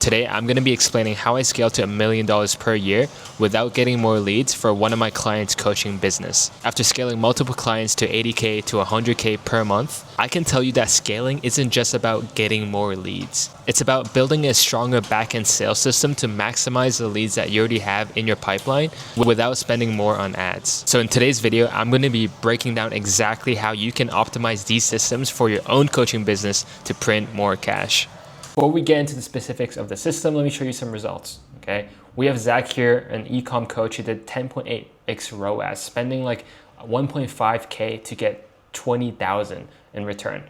Today, I'm going to be explaining how I scaled to $1 million per year without getting more leads for one of my clients' coaching business. After scaling multiple clients to 80K to 100K per month, I can tell you that scaling isn't just about getting more leads. It's about building a stronger back-end sales system to maximize the leads that you already have in your pipeline without spending more on ads. So in today's video, I'm going to be breaking down exactly how you can optimize these systems for your own coaching business to print more cash. Before we get into the specifics of the system, let me show you some results, okay? We have Zach here, an e-com coach who did 10.8x ROAS, spending like 1.5K to get 20,000 in return.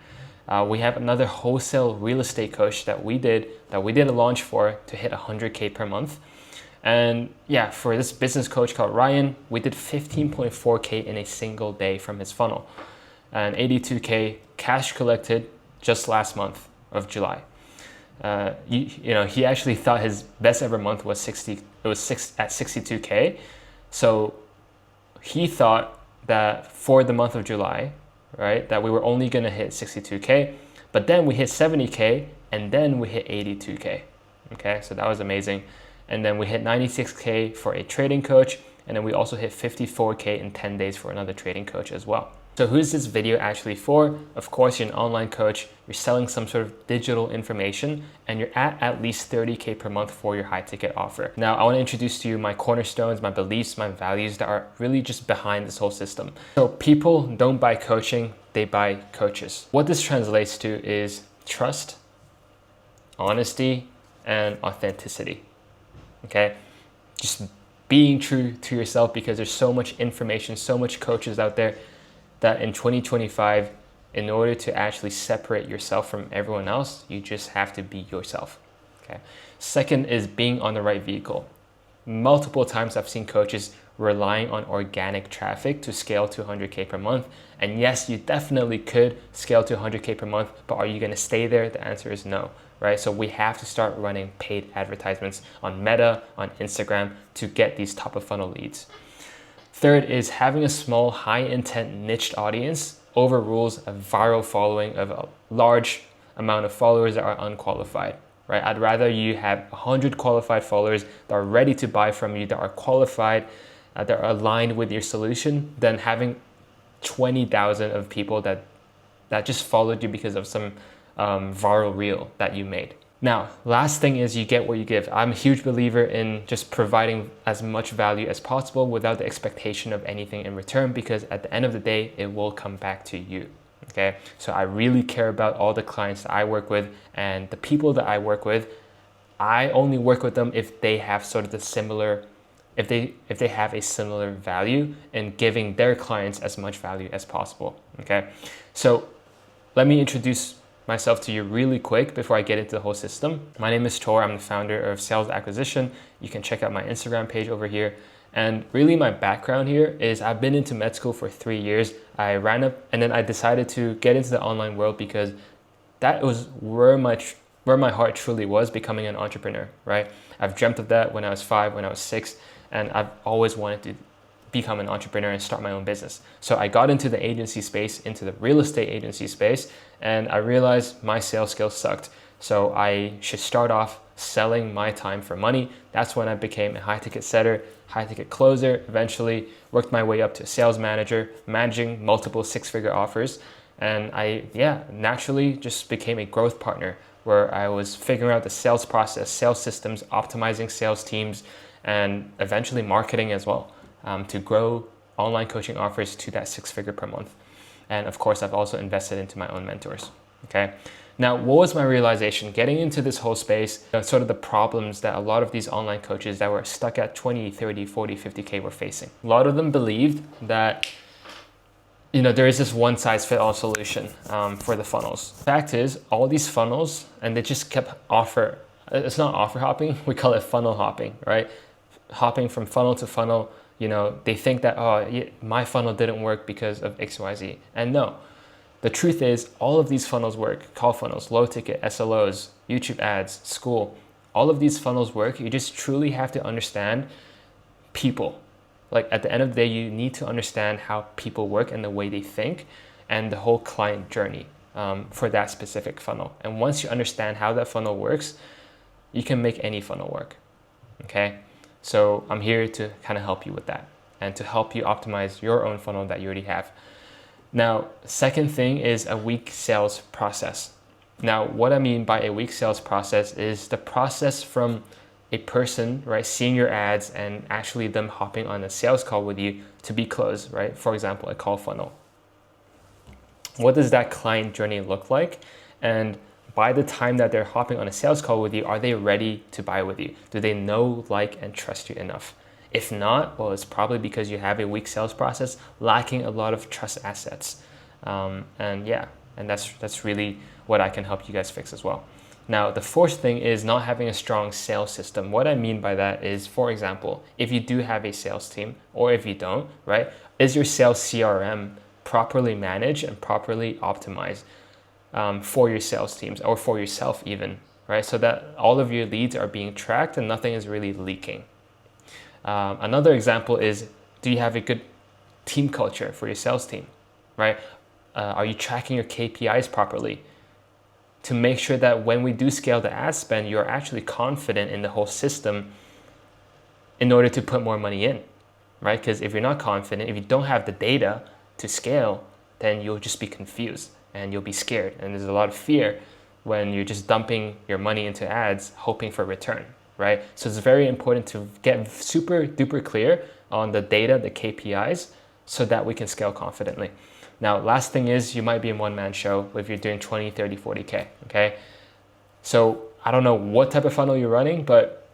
We have another wholesale real estate coach that we did a launch for to hit 100K per month. And yeah, for this business coach called Ryan, we did 15.4K in a single day from his funnel and 82K cash collected just last month of July. He actually thought his best ever month was at 62K. So he thought that for the month of July, right, that we were only going to hit 62K, but then we hit 70K and then we hit 82K. Okay, so that was amazing. And then we hit 96K for a trading coach. And then we also hit 54K in 10 days for another trading coach as well. So who is this video actually for? Of course, you're an online coach, you're selling some sort of digital information, and you're at least 30K per month for your high ticket offer. Now, I want to introduce to you my cornerstones, my beliefs, my values that are really just behind this whole system. So people don't buy coaching, they buy coaches. What this translates to is trust, honesty, and authenticity, okay? Just being true to yourself, because there's so much information, so much coaches out there that in 2025, in order to actually separate yourself from everyone else, you just have to be yourself, okay? Second is being on the right vehicle. Multiple times I've seen coaches relying on organic traffic to scale to 100K per month. And yes, you definitely could scale to 100K per month, but are you gonna stay there? The answer is no, right? So we have to start running paid advertisements on Meta, on Instagram to get these top of funnel leads. Third is having a small, high intent niched audience overrules a viral following of a large amount of followers that are unqualified, right? I'd rather you have 100 qualified followers that are ready to buy from you, that are qualified, that are aligned with your solution, than having 20,000 of people that just followed you because of some viral reel that you made. Now, last thing is you get what you give. I'm a huge believer in just providing as much value as possible without the expectation of anything in return, because at the end of the day, it will come back to you, okay? So I really care about all the clients that I work with, and the people that I work with, I only work with them if they have sort of the similar, if they have a similar value in giving their clients as much value as possible, okay? So let me introduce myself to you really quick before I get into the whole system. My name is Tor. I'm the founder of Sales Acquisition. You can check out my Instagram page over here. And really my background here is I've been into med school for 3 years. I ran up and then I decided to get into the online world because that was where my heart truly was, becoming an entrepreneur, right? I've dreamt of that when I was 5, when I was 6, and I've always wanted to become an entrepreneur and start my own business. So I got into the agency space, into the real estate agency space, and I realized my sales skills sucked. So I should start off selling my time for money. That's when I became a high ticket setter, high ticket closer, eventually worked my way up to a sales manager, managing multiple 6-figure offers. And I naturally just became a growth partner, where I was figuring out the sales process, sales systems, optimizing sales teams, and eventually marketing as well. To grow online coaching offers to that 6-figure per month. And of course, I've also invested into my own mentors, okay? Now, what was my realization getting into this whole space, sort of the problems that a lot of these online coaches that were stuck at 20, 30, 40, 50K were facing? A lot of them believed that, there is this one size fit all solution for the funnels. Fact is, all these funnels, and they just kept it's not offer hopping, we call it funnel hopping, right? Hopping from funnel to funnel. They think that, my funnel didn't work because of XYZ. And no, the truth is all of these funnels work. Call funnels, low ticket, SLOs, YouTube ads, school, all of these funnels work. You just truly have to understand people. Like at the end of the day, you need to understand how people work and the way they think and the whole client journey for that specific funnel. And once you understand how that funnel works, you can make any funnel work. Okay, so I'm here to kind of help you with that and to help you optimize your own funnel that you already have. Now, second thing is a weak sales process. Now, what I mean by a weak sales process is the process from a person, right, seeing your ads and actually them hopping on a sales call with you to be closed, right? For example, a call funnel. What does that client journey look like? And by the time that they're hopping on a sales call with you, are they ready to buy with you? Do they know, like, and trust you enough? If not, well, it's probably because you have a weak sales process, lacking a lot of trust assets. And that's really what I can help you guys fix as well. Now, the fourth thing is not having a strong sales system. What I mean by that is, for example, if you do have a sales team, or if you don't, right, is your sales CRM properly managed and properly optimized for your sales teams or for yourself even, right? So that all of your leads are being tracked and nothing is really leaking. Another example is, do you have a good team culture for your sales team, right? Are you tracking your KPIs properly to make sure that when we do scale the ad spend, you're actually confident in the whole system in order to put more money in, right? Because if you're not confident, if you don't have the data to scale, then you'll just be confused and you'll be scared. And there's a lot of fear when you're just dumping your money into ads, hoping for return, right? So it's very important to get super duper clear on the data, the KPIs, so that we can scale confidently. Now, last thing is, you might be a one-man show if you're doing 20, 30, 40K, okay? So I don't know what type of funnel you're running, but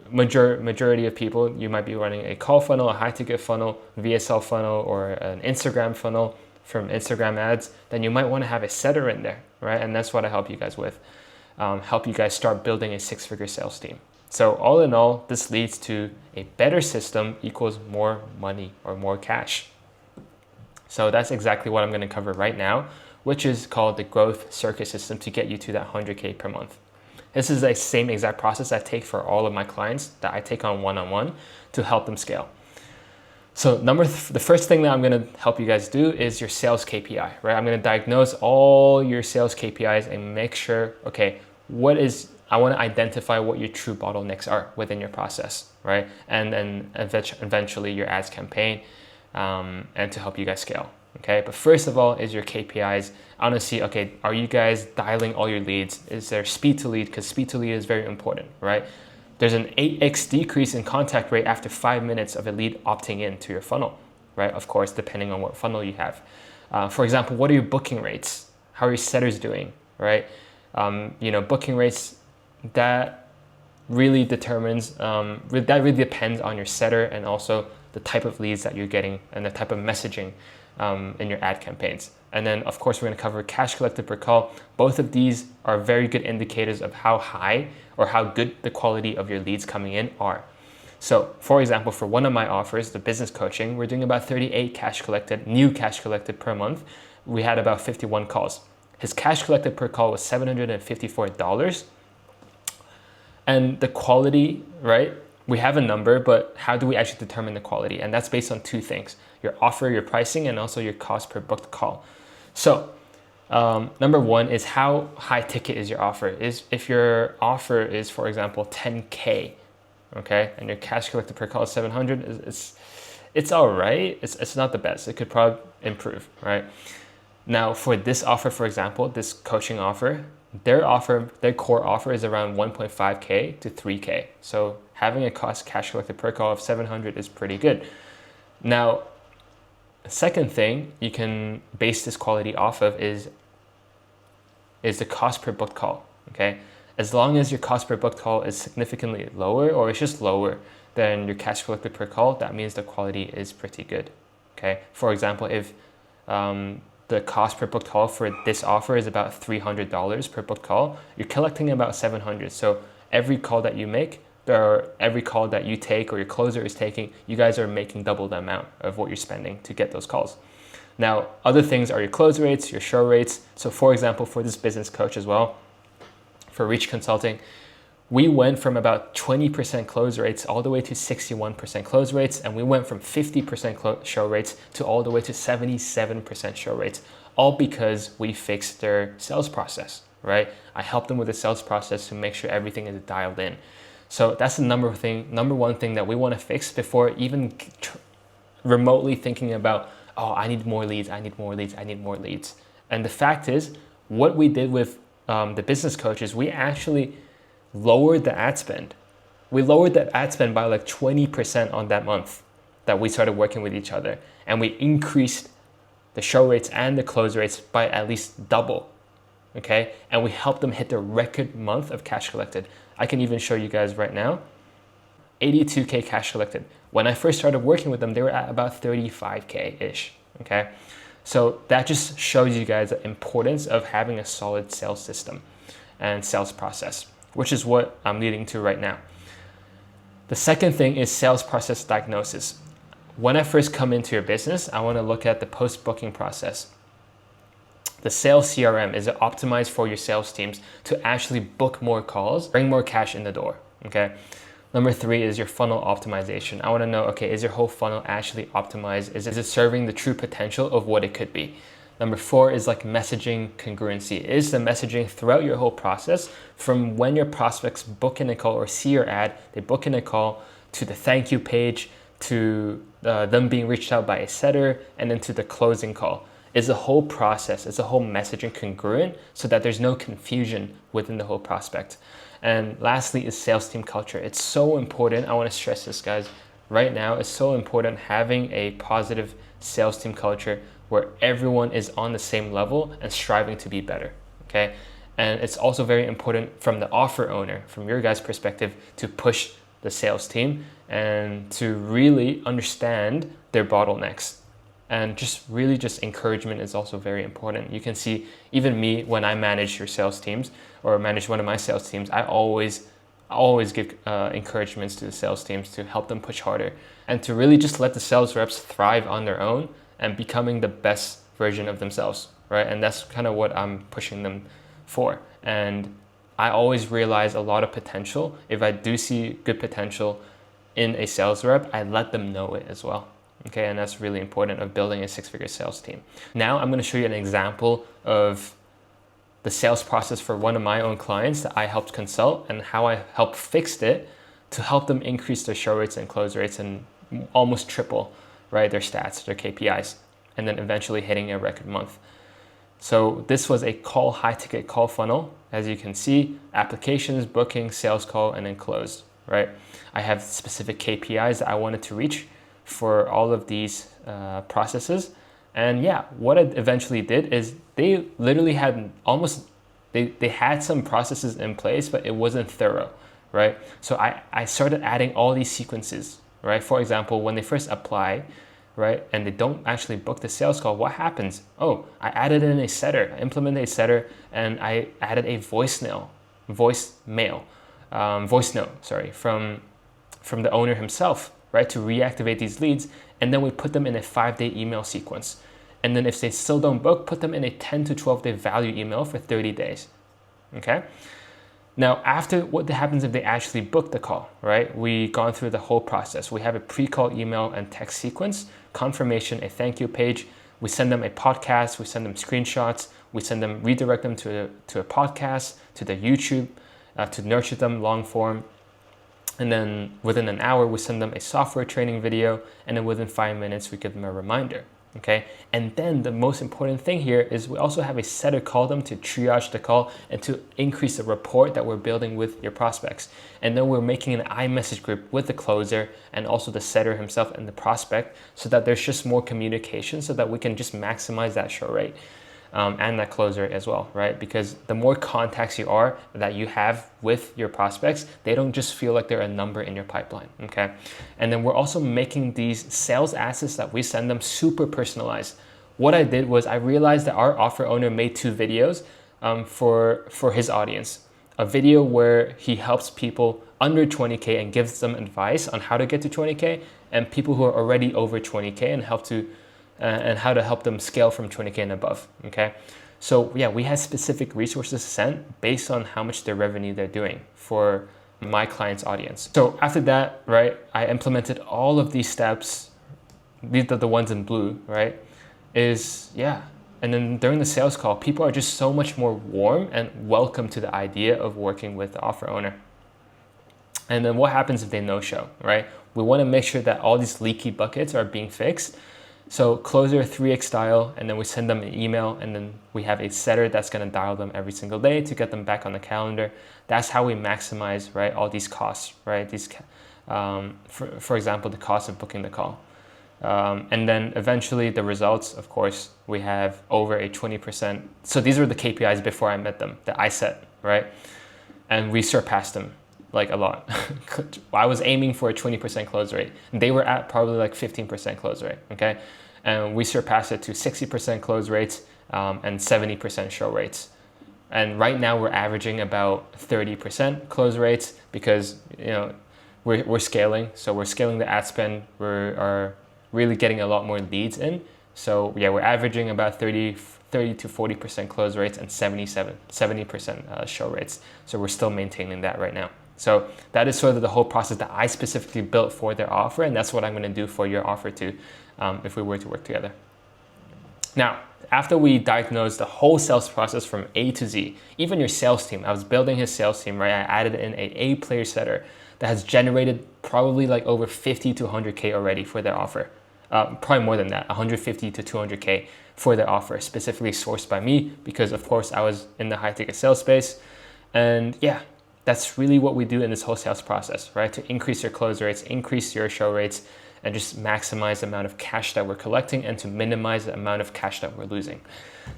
majority of people, you might be running a call funnel, a high-ticket funnel, VSL funnel, or an Instagram funnel from Instagram ads. Then you might want to have a setter in there, right? And that's what I help you guys with. Help you guys start building a six-figure sales team. So all in all, this leads to a better system equals more money or more cash. So that's exactly what I'm going to cover right now, which is called the growth circuit system to get you to that 100K per month. This is the same exact process I take for all of my clients that I take on one-on-one to help them scale. So the first thing that I'm going to help you guys do is your sales KPI, right? I'm going to diagnose all your sales KPIs and make sure, okay, I want to identify what your true bottlenecks are within your process, right? And then eventually your ads campaign, and to help you guys scale, okay? But first of all is your KPIs. I want to see, okay, are you guys dialing all your leads? Is there speed to lead? Because speed to lead is very important, right? There's an 8x decrease in contact rate after 5 minutes of a lead opting in to your funnel, right? Of course, depending on what funnel you have. For example, what are your booking rates? How are your setters doing, right? Booking rates, that really determines, that really depends on your setter and also the type of leads that you're getting and the type of messaging in your ad campaigns. And then of course, we're gonna cover cash collected per call. Both of these are very good indicators of how high or how good the quality of your leads coming in are. So for example, for one of my offers, the business coaching, we're doing about 38 new cash collected per month. We had about 51 calls. His cash collected per call was $754. And the quality, right? We have a number, but how do we actually determine the quality? And that's based on two things: your offer, your pricing, and also your cost per booked call. So number one is how high ticket is your offer. If your offer is, for example, 10K, okay, and your cash collected per call is 700, it's all right. It's not the best. It could probably improve, right? Now for this offer, for example, this coaching offer, their core offer is around 1.5K to 3K. So having a cash collected per call of 700 is pretty good. Now, second thing you can base this quality off of is the cost per booked call, okay? As long as your cost per booked call is significantly lower or it's just lower than your cash collected per call, that means the quality is pretty good, okay? For example, if the cost per booked call for this offer is about $300 per booked call, you're collecting about 700. So every call that you make, or every call that you take or your closer is taking, you guys are making double the amount of what you're spending to get those calls. Now, other things are your close rates, your show rates. So for example, for this business coach as well, for Reach Consulting, we went from about 20% close rates all the way to 61% close rates, and we went from 50% show rates to all the way to 77% show rates, all because we fixed their sales process, right? I help them with the sales process to make sure everything is dialed in. So that's the number one thing that we want to fix before even remotely thinking about, oh, I need more leads, I need more leads, I need more leads. And the fact is, what we did with the business coaches, we actually lowered the ad spend. We lowered the ad spend by like 20% on that month that we started working with each other. And we increased the show rates and the close rates by at least double, okay? And we helped them hit the record month of cash collected. I can even show you guys right now, 82K cash collected. When I first started working with them, they were at about 35K-ish, okay? So that just shows you guys the importance of having a solid sales system and sales process, which is what I'm leading to right now. The second thing is sales process diagnosis. When I first come into your business, I want to look at the post-booking process. The sales CRM, is it optimized for your sales teams to actually book more calls, bring more cash in the door, okay? Number 3 is your funnel optimization. I want to know, okay, is your whole funnel actually optimized? Is it serving the true potential of what it could be? Number 4 is like messaging congruency. Is the messaging throughout your whole process, from when your prospects book in a call or see your ad, they book in a call, to the thank you page, to them being reached out by a setter, and then to the closing call? Is the whole process, is the whole messaging congruent so that there's no confusion within the whole prospect? And lastly is sales team culture. It's so important. I want to stress this, guys, right now. It's so important having a positive sales team culture where everyone is on the same level and striving to be better, okay? And it's also very important from the offer owner, from your guys' perspective, to push the sales team and to really understand their bottlenecks. And just encouragement is also very important. You can see even me when I manage your sales teams or manage one of my sales teams, I always give encouragements to the sales teams to help them push harder and to really just let the sales reps thrive on their own and becoming the best version of themselves, right? And that's kind of what I'm pushing them for. And I always realize a lot of potential. If I do see good potential in a sales rep, I let them know it as well. Okay, and that's really important of building a 6-figure sales team. Now I'm going to show you an example of the sales process for one of my own clients that I helped consult and how I helped fix it to help them increase their show rates and close rates and almost triple, right, their stats, their KPIs, and then eventually hitting a record month. So this was a high ticket call funnel. As you can see, applications, booking, sales call, and then close, right? I have specific KPIs that I wanted to reach for all of these processes. And yeah, what I eventually did is they literally had they had some processes in place, but it wasn't thorough, right? So I started adding all these sequences, right? For example, when they first apply, right, and they don't actually book the sales call, what happens? Oh, I added in a setter, I implemented a setter, and I added a voice note, from the owner himself, right, to reactivate these leads. And then we put them in a 5-day email sequence. And then if they still don't book, put them in a 10 to 12-day value email for 30 days, okay? Now, after, what happens if they actually book the call, right? We gone through the whole process. We have a pre-call email and text sequence, confirmation, a thank you page. We send them a podcast, we send them screenshots, redirect them to a podcast, to the YouTube, to nurture them long form. And then within an hour, we send them a software training video, and then within 5 minutes, we give them a reminder, okay? And then the most important thing here is we also have a setter call them to triage the call and to increase the rapport that we're building with your prospects. And then we're making an iMessage group with the closer and also the setter himself and the prospect so that there's just more communication so that we can just maximize that show rate. And that close rate as well, right? Because the more contacts that you have with your prospects, they don't just feel like they're a number in your pipeline, okay? And then we're also making these sales assets that we send them super personalized. What I did was I realized that our offer owner made 2 videos for his audience. A video where he helps people under 20K and gives them advice on how to get to 20K, and people who are already over 20K and how to help them scale from 20K and above, okay? So yeah, we had specific resources sent based on how much their revenue they're doing for my client's audience. So after that, right, I implemented all of these steps. These are the ones in blue, right? And then during the sales call, people are just so much more warm and welcome to the idea of working with the offer owner. And then what happens if they no-show, right? We want to make sure that all these leaky buckets are being fixed. So closer 3x style, and then we send them an email, and then we have a setter that's going to dial them every single day to get them back on the calendar. That's how we maximize, right, all these costs, right? These, for example, the cost of booking the call. And then eventually the results, of course, we have over a 20%. So these were the KPIs before I met them that I set, right? And we surpassed them like a lot. I was aiming for a 20% close rate. They were at probably like 15% close rate, okay? And we surpassed it to 60% close rates and 70% show rates. And right now we're averaging about 30% close rates because, you know, we're scaling. So we're scaling the ad spend. We are really getting a lot more leads in. So yeah, we're averaging about 30 to 40% close rates and 70% show rates. So we're still maintaining that right now. So that is sort of the whole process that I specifically built for their offer, and that's what I'm going to do for your offer too, if we were to work together. Now, after we diagnosed the whole sales process from A to Z, even your sales team, I was building his sales team, right? I added in a A-player setter that has generated probably like over 50 to 100K already for their offer. Probably more than that, 150 to 200K for their offer, specifically sourced by me because of course I was in the high ticket sales space. And yeah, that's really what we do in this whole sales process, right? To increase your close rates, increase your show rates, and just maximize the amount of cash that we're collecting and to minimize the amount of cash that we're losing.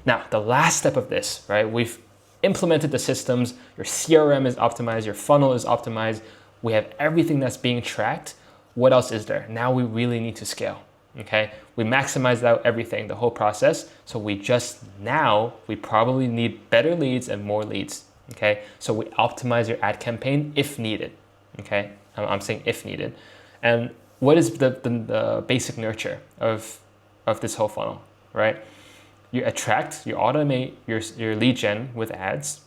Now, the last step of this, right? We've implemented the systems, your CRM is optimized, your funnel is optimized, we have everything that's being tracked. What else is there? Now we really need to scale, okay? We maximized out everything, the whole process. So we probably need better leads and more leads. Okay, so we optimize your ad campaign if needed. Okay, I'm saying if needed. And what is the basic nurture of this whole funnel, right? You automate your lead gen with ads,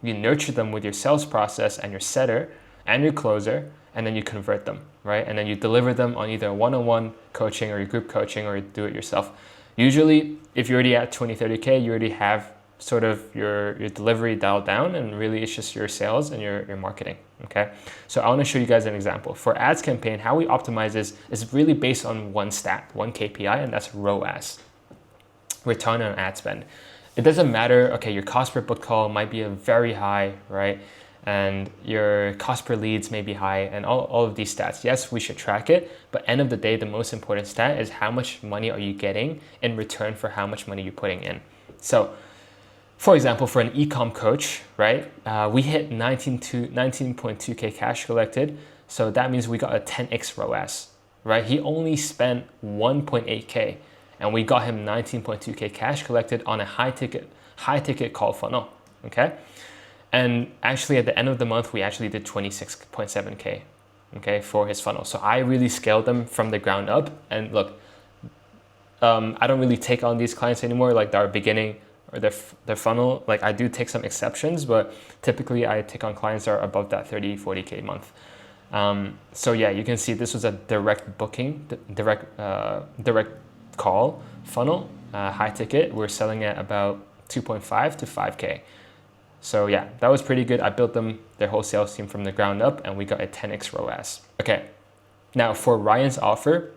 you nurture them with your sales process and your setter and your closer, and then you convert them, right? And then you deliver them on either one-on-one coaching or your group coaching or do it yourself. Usually, if you're already at 20, 30K, you already have sort of your delivery dialed down, and really it's just your sales and your marketing, okay? So I wanna show you guys an example. For ads campaign, how we optimize is really based on one stat, one KPI, and that's ROAS, return on ad spend. It doesn't matter, okay, your cost per book call might be a very high, right? And your cost per leads may be high, and all of these stats. Yes, we should track it, but end of the day, the most important stat is how much money are you getting in return for how much money you're putting in. So, for example, for an e-com coach, right, we hit 19.2K cash collected. So that means we got a 10x ROAS, right? He only spent 1.8K and we got him 19.2K cash collected on a high ticket call funnel, okay? And actually at the end of the month, we actually did 26.7K, okay, for his funnel. So I really scaled them from the ground up. And look, I don't really take on these clients anymore, like our beginning or their funnel. Like I do take some exceptions, but typically I take on clients that are above that 30, 40K a month. So yeah, you can see this was a direct booking, direct call funnel, high ticket. We're selling at about 2.5 to 5K. So yeah, that was pretty good. I built their whole sales team from the ground up and we got a 10x ROAS. Okay, now for Ryan's offer,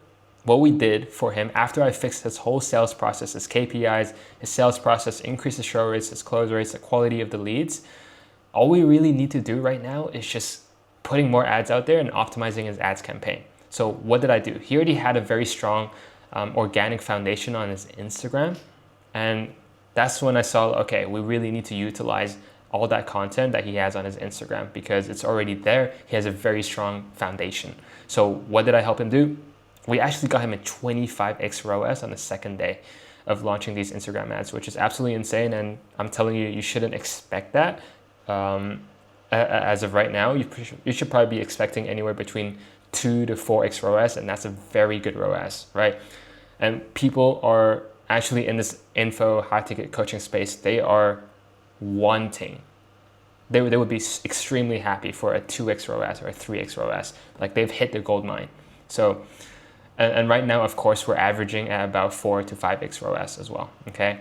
what we did for him after I fixed his whole sales process, his KPIs, his sales process, increase the show rates, his close rates, the quality of the leads, all we really need to do right now is just putting more ads out there and optimizing his ads campaign. So what did I do? He already had a very strong organic foundation on his Instagram. And that's when I saw, okay, we really need to utilize all that content that he has on his Instagram because it's already there. He has a very strong foundation. So what did I help him do? We actually got him a 25x ROAS on the second day of launching these Instagram ads, which is absolutely insane. And I'm telling you, you shouldn't expect that. As of right now, you should probably be expecting anywhere between 2 to 4x ROAS, and that's a very good ROAS, right? And people are actually in this info high ticket coaching space, they are wanting, they would be extremely happy for a 2x ROAS or a 3x ROAS. Like they've hit the gold mine. So, and right now, of course, we're averaging at about 4 to 5x ROAS as well, okay?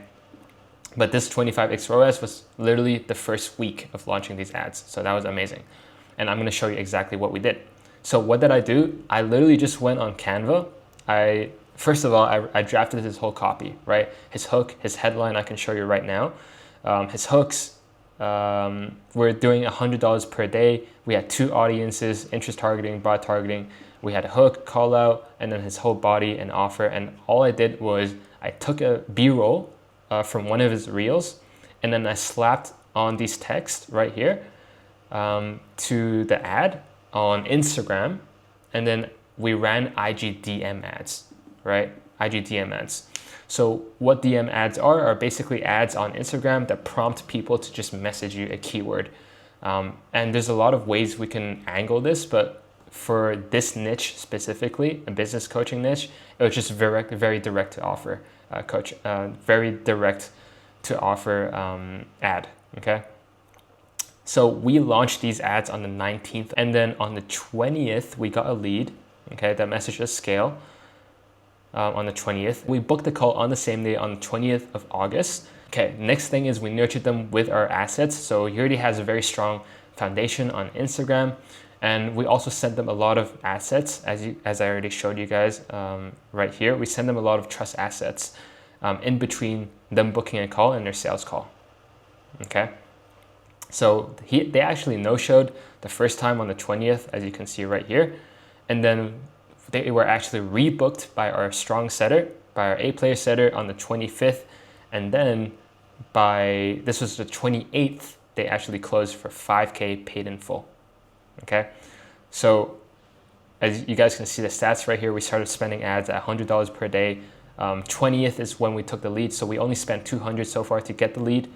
But this 25x ROAS was literally the first week of launching these ads. So that was amazing. And I'm gonna show you exactly what we did. So what did I do? I literally just went on Canva. First of all, I drafted his whole copy, right? His hook, his headline, I can show you right now. His hooks, we're doing $100 per day. We had 2 audiences, interest targeting, bot targeting. We had a hook, call out, and then his whole body and offer. And all I did was I took a B-roll from one of his reels, and then I slapped on these text right here to the ad on Instagram, and then we ran IG DM ads, right? IG DM ads. So what DM ads are basically ads on Instagram that prompt people to just message you a keyword. And there's a lot of ways we can angle this, but for this niche specifically, a business coaching niche, it was just very direct to offer very direct to offer ad, okay? So we launched these ads on the 19th, and then on the 20th, we got a lead, okay, that messaged us scale on the 20th. We booked the call on the same day on the 20th of August. Okay, next thing is we nurtured them with our assets. So he already has a very strong foundation on Instagram. And we also sent them a lot of assets, as I already showed you guys right here. We send them a lot of trust assets in between them booking a call and their sales call, okay? So they actually no-showed the first time on the 20th, as you can see right here. And then they were actually rebooked by our strong setter, by our A-player setter on the 25th. And then this was the 28th, they actually closed for 5K paid in full. Okay, so as you guys can see the stats right here, we started spending ads at $100 per day. 20th is when we took the lead, so we only spent $200 so far to get the lead.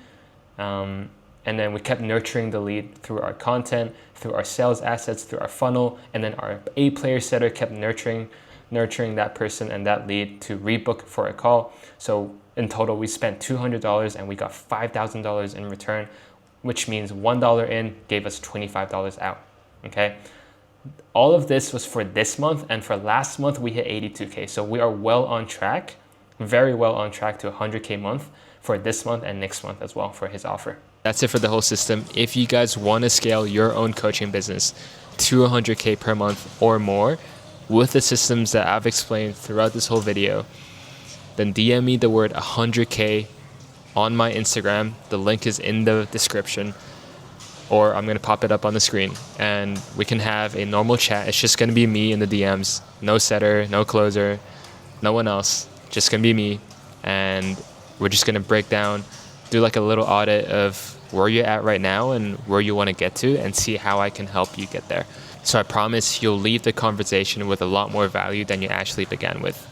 And then we kept nurturing the lead through our content, through our sales assets, through our funnel, and then our A-player setter kept nurturing that person and that lead to rebook for a call. So in total, we spent $200 and we got $5,000 in return, which means $1 in gave us $25 out. Okay, all of this was for this month, and for last month we hit 82K. So we are well on track, very well on track to 100K month for this month and next month as well for his offer. That's it for the whole system. If you guys want to scale your own coaching business to 100K per month or more with the systems that I've explained throughout this whole video, then DM me the word 100K on my Instagram. The link is in the description, or I'm going to pop it up on the screen, and we can have a normal chat. It's just going to be me in the DMs. No setter, no closer, no one else. Just going to be me, and we're just going to break down, do like a little audit of where you're at right now and where you want to get to, and see how I can help you get there. So I promise you'll leave the conversation with a lot more value than you actually began with.